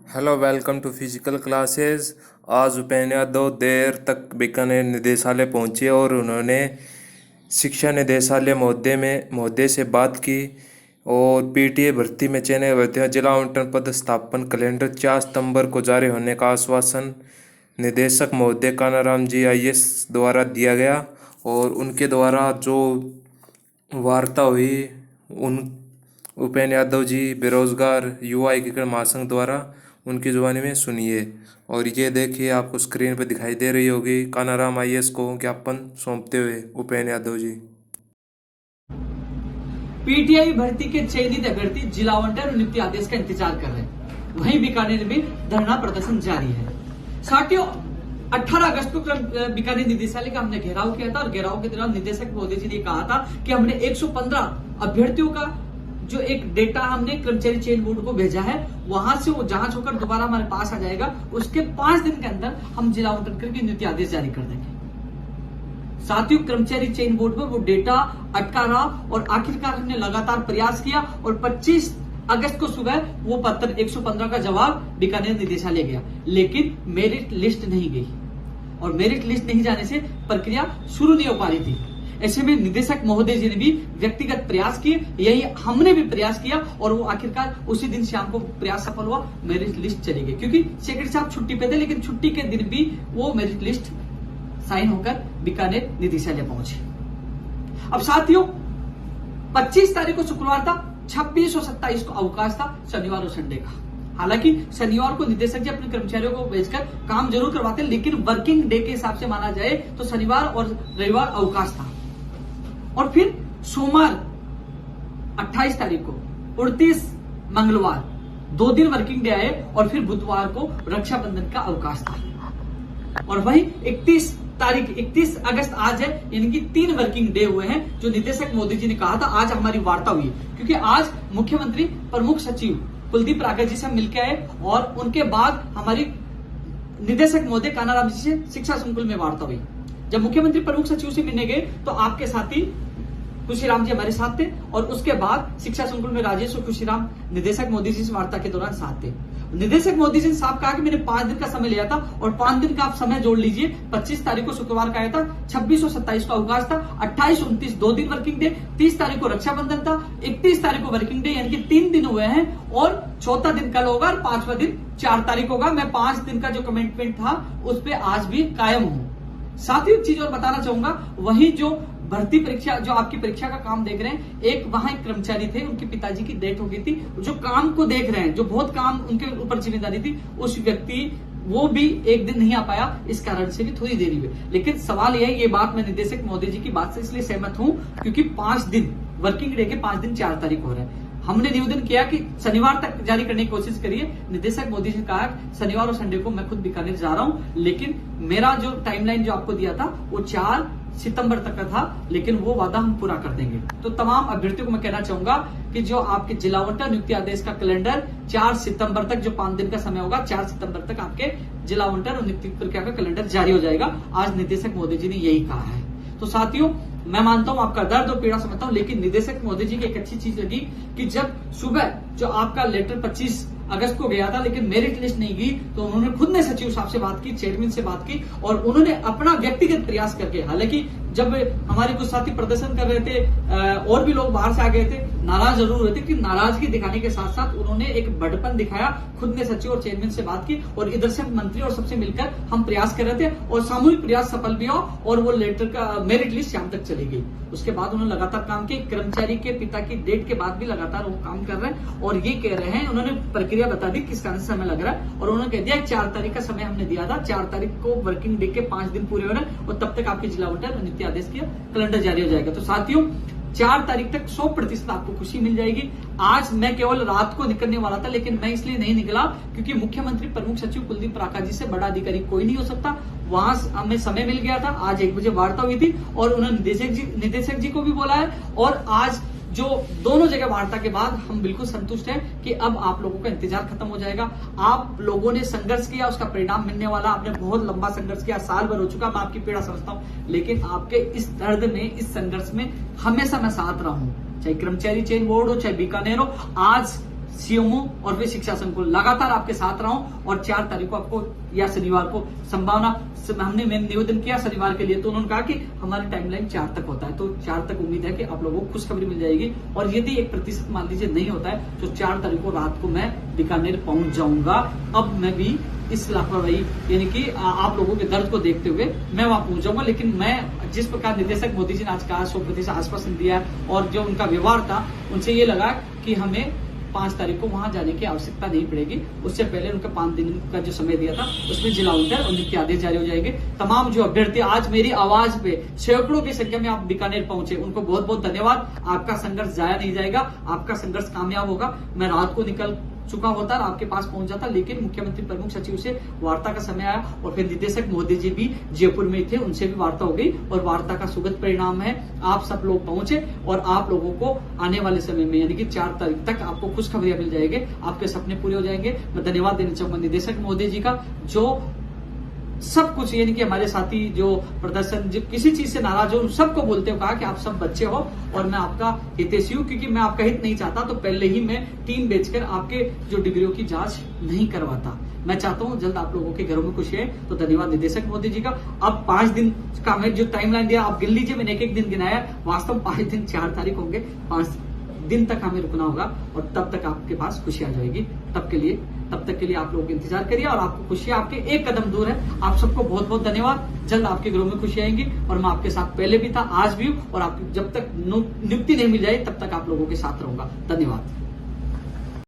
Hello, welcome to physical classes. आज उपेन्द्र यादव देर तक बीकानेर निदेशालय पहुंचे और उन्होंने शिक्षा निदेशालय महोदय से बात की और पीटीए भर्ती में चयनित अभ्यर्थियों जिला आवंटन पद स्थापन कैलेंडर 4 सितंबर को जारी होने का आश्वासन निदेशक महोदय कानाराम जी आईएएस द्वारा दिया गया। और उनके द्वारा जो वार्ता हुई उन उपेन्द्र यादव जी बेरोजगार युवा एकीकरण महासंघ द्वारा उनकी जुबानी में सुनिए। और ये देखिए, आपको स्क्रीन पर दिखाई दे रही होगी कानाराम आईएएस को ज्ञापन सौंपते हुए उपेन्द्र यादव जी। पीटीआई भर्ती के चयनित अभ्यर्थी जिला आवंटन और नियुक्ति आदेश का इंतजार कर रहे हैं। वहीं बीकानेर में धरना प्रदर्शन जारी है। साथियों, 18 अगस्त को बीकानेर निदेशालय का हमने घेराव किया था और घेराव के दौरान निदेशक महोदय जी ने कहा था कि हमने 115 अभ्यर्थियों का जो एक डेटा हमने कर्मचारी चयन बोर्ड को भेजा है, वहां से वो जांच होकर दोबारा हमारे पास आ जाएगा। उसके 5 दिन के अंदर हम जिला आवंटन करके नियुक्ति आदेश जारी कर देंगे। साथियों, कर्मचारी चयन बोर्ड में वो डेटा अटका रहा और आखिरकार हमने लगातार प्रयास किया और 25 अगस्त को सुबह वो पत्र 115 का जवाब बीकानेर निदेशालय गया, लेकिन मेरिट लिस्ट नहीं गई और मेरिट लिस्ट नहीं जाने से प्रक्रिया शुरू नहीं हो पा रही थी। ऐसे में निदेशक महोदय जी ने भी व्यक्तिगत प्रयास किए, यही हमने भी प्रयास किया और वो आखिरकार उसी दिन शाम को प्रयास सफल हुआ। मेरिट लिस्ट चली गई क्योंकि सेक्रेटरी साहब छुट्टी पे थे, लेकिन छुट्टी के दिन भी वो मेरिट लिस्ट साइन होकर बीकानेर निदेशालय पहुंचे। अब साथियों, 25 तारीख को शुक्रवार था, 26 और 27 को अवकाश था, शनिवार और संडे का। हालांकि शनिवार को निदेशक जी अपने कर्मचारियों को भेजकर काम जरूर करवाते, लेकिन वर्किंग डे के हिसाब से माना जाए तो शनिवार और रविवार अवकाश था। और फिर सोमवार 28 तारीख को, 29 मंगलवार 2 दिन वर्किंग डे आए और फिर बुधवार को रक्षाबंधन का अवकाश था। और वही 31 अगस्त आज है, यानी कि 3 वर्किंग डे हुए हैं। जो निदेशक मोदी जी ने कहा था आज हमारी वार्ता हुई, क्योंकि आज मुख्यमंत्री प्रमुख सचिव कुलदीप राघव जी से मिलकर आए और उनके बाद हमारी निदेशक महोदय कानाराम जी से शिक्षा संकुल में वार्ता हुई। जब मुख्यमंत्री प्रमुख सचिव से मिलने गए तो आपके साथी खुशीराम जी हमारे साथ थे और उसके बाद शिक्षा संकुल में राजेश और खुशीराम निदेशक मोदी जी से वार्ता के दौरान साथ थे। निदेशक मोदी जी ने साफ कहा कि मैंने 5 दिन का समय लिया था और 5 दिन का आप समय जोड़ लीजिए। 25 तारीख को शुक्रवार का आया था, 26 और 27 को अवकाश था, 28 29 2 दिन वर्किंग डे, 30 तारीख को रक्षाबंधन था, 31 तारीख को वर्किंग डे, यानी कि 3 दिन हुए हैं और चौथा दिन कल होगा और 5वां दिन 4 तारीख होगा। मैं 5 दिन का जो कमिटमेंट था उस पर आज भी कायम हूं। साथ ही एक चीज और बताना चाहूंगा, वही जो भर्ती परीक्षा, जो आपकी परीक्षा का काम देख रहे हैं, एक वहां एक कर्मचारी थे, उनके पिताजी की डेथ हो गई थी। जो काम को देख रहे हैं, जो बहुत काम उनके ऊपर जिम्मेदारी थी, उस व्यक्ति वो भी एक दिन नहीं आ पाया, इस कारण से भी थोड़ी देरी हुई। लेकिन सवाल यह है, ये बात मैं निदेशक महोदय जी की बात से इसलिए सहमत हूं क्योंकि 5 दिन वर्किंग डे के 5 दिन 4 तारीख हो रहे हैं। हमने निवेदन किया कि शनिवार तक जारी करने की कोशिश करिए। निदेशक मोदी जी ने कहा शनिवार और संडे को मैं खुद बीकानेर जा रहा हूं, लेकिन मेरा जो टाइमलाइन जो आपको दिया था वो 4 सितंबर तक का था, लेकिन वो वादा हम पूरा कर देंगे। तो तमाम अभ्यर्थियों को मैं कहना चाहूंगा कि जो आपके जिला आवंटन नियुक्ति आदेश का कैलेंडर 4 सितंबर तक, जो 5 दिन का समय होगा, 4 सितंबर तक आपके जिला आवंटन और नियुक्ति प्रक्रिया का कैलेंडर जारी हो जाएगा। आज निदेशक मोदी जी ने यही कहा है। तो साथियों, मैं मानता हूं आपका दर्द और पीड़ा समझता हूं, लेकिन निदेशक महोदय जी की एक अच्छी चीज लगी कि जब सुबह जो आपका लेटर 25 अगस्त को गया था लेकिन मेरिट लिस्ट नहीं गई, तो उन्होंने खुद ने सचिव साहब से बात की, चेयरमैन से बात की और उन्होंने अपना व्यक्तिगत प्रयास करके, हालांकि जब हमारे कुछ साथी प्रदर्शन कर रहे थे और भी लोग बाहर से आ गए थे, नाराज जरूर हुए थे, कि नाराजगी दिखाने के साथ साथ उन्होंने एक बड़पन दिखाया, खुद ने सचिव और चेयरमैन से बात की और इधर से मंत्री और सबसे मिलकर हम प्रयास कर रहे थे और सामूहिक प्रयास सफल भी हुआ और वो लेटर का मेरिट लिस्ट शाम तक चली गई। उसके बाद उन्होंने लगातार काम किया, कर्मचारी के पिता की डेट के बाद भी लगातार वो काम कर रहे हैं और ये कह रहे हैं, उन्होंने प्रक्रिया बता दी किस कारण से समय लग रहा है और उन्होंने कह दिया 4 तारीख का समय हमने दिया था, 4 तारीख को वर्किंग डे के 5 दिन पूरे हो रहे हैं और तब तक आपके जिला आवंटन नियुक्ति आदेश किया कैलेंडर जारी हो जाएगा। तो साथियों, 4 तारीख तक 100% आपको खुशी मिल जाएगी। आज मैं केवल रात को निकलने वाला था, लेकिन मैं इसलिए नहीं निकला क्योंकि मुख्यमंत्री प्रमुख सचिव कुलदीप राघव जी से बड़ा अधिकारी कोई नहीं हो सकता। वहां हमें समय मिल गया था, आज 1 बजे वार्ता हुई थी और उन्होंने निदेशक जी को भी बोला है और आज जो दोनों जगह वार्ता के बाद हम बिल्कुल संतुष्ट हैं कि अब आप लोगों का इंतजार खत्म हो जाएगा। आप लोगों ने संघर्ष किया, उसका परिणाम मिलने वाला। आपने बहुत लंबा संघर्ष किया, साल भर हो चुका, मैं आपकी पीड़ा समझता हूं, लेकिन आपके इस दर्द में, इस संघर्ष में हमेशा मैं साथ रहा हूं, चाहे कर्मचारी चयन बोर्ड हो, चाहे बीकानेर हो। आज सीएमओ और फिर शिक्षा संकुल लगातार आपके साथ रहा हूं और 4 तारीख को आपको या शनिवार को संभावना हमने मैंने निवेदन किया शनिवार के लिए, तो उन्होंने कहा कि हमारी टाइमलाइन 4 तक होता है, तो 4 तक उम्मीद है कि आप लोगों को खुशखबरी मिल जाएगी। और यदि 1% मान लीजिए नहीं होता है तो 4 तारीख को रात को मैं बीकानेर पहुंच जाऊंगा। अब मैं भी इस लापरवाही यानी कि आप लोगों के दर्द को देखते हुए मैं वहां पहुंच जाऊंगा। लेकिन मैं जिस प्रकार निदेशक मोदी जी ने आज कहा, 100% आश्वासन दिया और जो उनका व्यवहार था उनसे ये लगा कि हमें 5 तारीख को वहां जाने की आवश्यकता नहीं पड़ेगी। उससे पहले उनका 5 दिन का जो समय दिया था उसमें जिला आवंटन और नियुक्ति आदेश जारी हो जाएंगे। तमाम जो अभ्यर्थी आज मेरी आवाज पे सैकड़ों की संख्या में आप बीकानेर पहुंचे, उनको बहुत बहुत धन्यवाद। आपका संघर्ष जाया नहीं जाएगा, आपका संघर्ष कामयाब होगा। मैं रात को निकल चुका होता और आपके पास पहुंच जाता, लेकिन मुख्यमंत्री प्रमुख सचिव से वार्ता का समय आया और फिर निदेशक महोदय जी भी जयपुर में थे, उनसे भी वार्ता हो गई और वार्ता का सुखद परिणाम है आप सब लोग पहुंचे और आप लोगों को आने वाले समय में यानी कि 4 तारीख तक आपको खुशखबरियां मिल जाएंगे, आपके सपने पूरे हो जाएंगे। मैं धन्यवाद देना चाहूंगा निदेशक महोदय जी का, जो सब कुछ यानी कि हमारे साथी जो प्रदर्शन जो किसी चीज से नाराज हो उन सबको बोलते हो कहा कि आप सब बच्चे हो और मैं आपका हितैषी हूं, क्योंकि मैं आपका हित नहीं चाहता तो पहले ही मैं टीम बेचकर आपके जो डिग्रियों की जांच नहीं करवाता। मैं चाहता हूं जल्द आप लोगों के घरों में खुशी है। तो धन्यवाद निदेशक मोदी जी का। अब 5 दिन का मैं जो टाइमलाइन दिया आप गिन लीजिए, मैंने एक दिन गिनाया, वास्तव 5 दिन 4 तारीख होंगे, 5 दिन तक हमें रुकना होगा और तब तक आपके पास खुशी आ जाएगी। तब तक के लिए आप लोग इंतजार करिए और आपको खुशी आपके एक कदम दूर है। आप सबको बहुत बहुत धन्यवाद। जल्द आपके घरों में खुशी आएंगी और मैं आपके साथ पहले भी था, आज भी हूं और आप जब तक नियुक्ति नहीं मिल जाए तब तक आप लोगों के साथ रहूंगा। धन्यवाद।